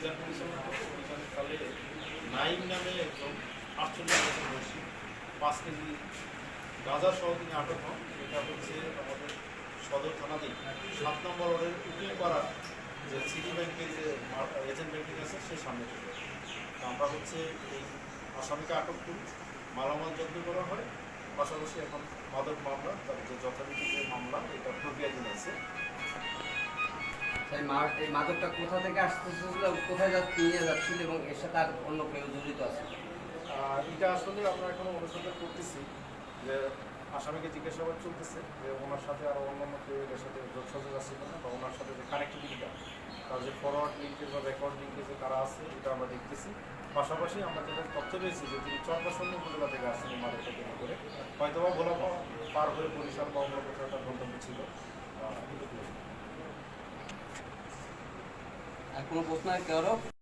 অভিযান পরিচালনা করতে অভিযানকালে নাইম নামে একজন 48 বছর বয়সী 5 কেজি গাঁজা সহ তিনি আটক হন। এটা হচ্ছে আমাদের সদর থানাতেই 7 নম্বর ওয়ার্ডের উকিলপাড়া যে সিটি ব্যাংকের যে এজেন্ট ব্যাংকিং আছে সে সামনে থেকে। আমরা হচ্ছে এই আসামিকে আটক করি, মালামাল জব্দ করা হয়, পাশাপাশি এখন মাদক মামলা তার যে যথারীতি যে মামলা এটা প্রক্রিয়াধীন আছে। এই মাদকটা কোথা থেকে আসতেছিল, কোথায় নিয়ে যাচ্ছিল এবং এর সাথে আর অন্য কেউ জড়িত আছে? এটা আসলে আমরা এখন অনুসন্ধান করতেছি যে আসামিকে জিজ্ঞাসাবাদ চলতেছে যে ওনার সাথে আরও অন্যান্য কেউ এর সাথে যোগসাযোগ আছে কিনা বা ওনার সাথে যে কানেক্টিভিটিটা তার যে ফরওয়ার্ড লিঙ্কেজ বা ব্যাকওয়ার্ড লিঙ্কেজে কারা আছে এটা আমরা দেখতেছি। পাশাপাশি আমরা যেটা তথ্য পেয়েছি যে তিনি চরকাশন্য উপজেলা থেকে আসছেন এই মাদকটা কেন্দ্র করে, হয়তোবা ভোলা পার হয়ে বরিশাল বা অন্য কোথাও তার গন্তব্য ছিল। আর কোনো প্রশ্ন কারো?